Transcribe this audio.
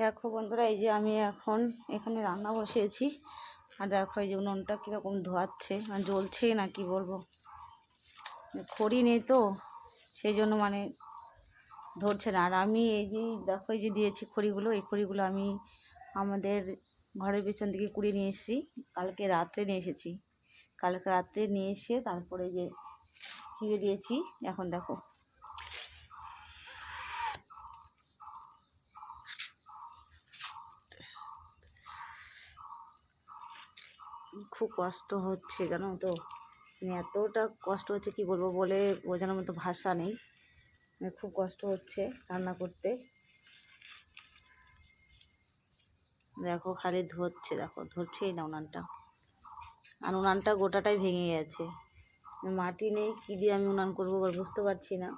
দেখো বন্ধুরা, এই যে আমি এখন এখানে রান্না বসিয়েছি। আর দেখো এই যে উনুনটা কীরকম ধোয়াচ্ছে, মানে জ্বলছেই না, কি বলবো, খড়ি নেই তো সেই জন্য মানে ধরছে না। আর আমি এই যে দেখো এই যে দিয়েছি খড়িগুলো, এই খড়িগুলো আমি আমাদের ঘরের পেছন থেকে কুড়িয়ে নিয়ে এসেছি। কালকে রাত্রে নিয়ে এসেছি, কালকে রাত্রে নিয়ে এসে তারপরে যে চিড়ে দিয়েছি। এখন দেখো খুব কষ্ট হচ্ছে, জানো তো, মানে এতটা কষ্ট হচ্ছে কি বলবো, বলে বোঝানোর মতো ভাষা নেই। মানে খুব কষ্ট হচ্ছে রান্না করতে। দেখো খালি ধরছে, দেখো ধরছেই না উনানটা। আর উনানটা গোটাটাই ভেঙে গেছে, মাটি নেই, কী দিয়ে আমি উনান করবো এবার বুঝতে পারছি না।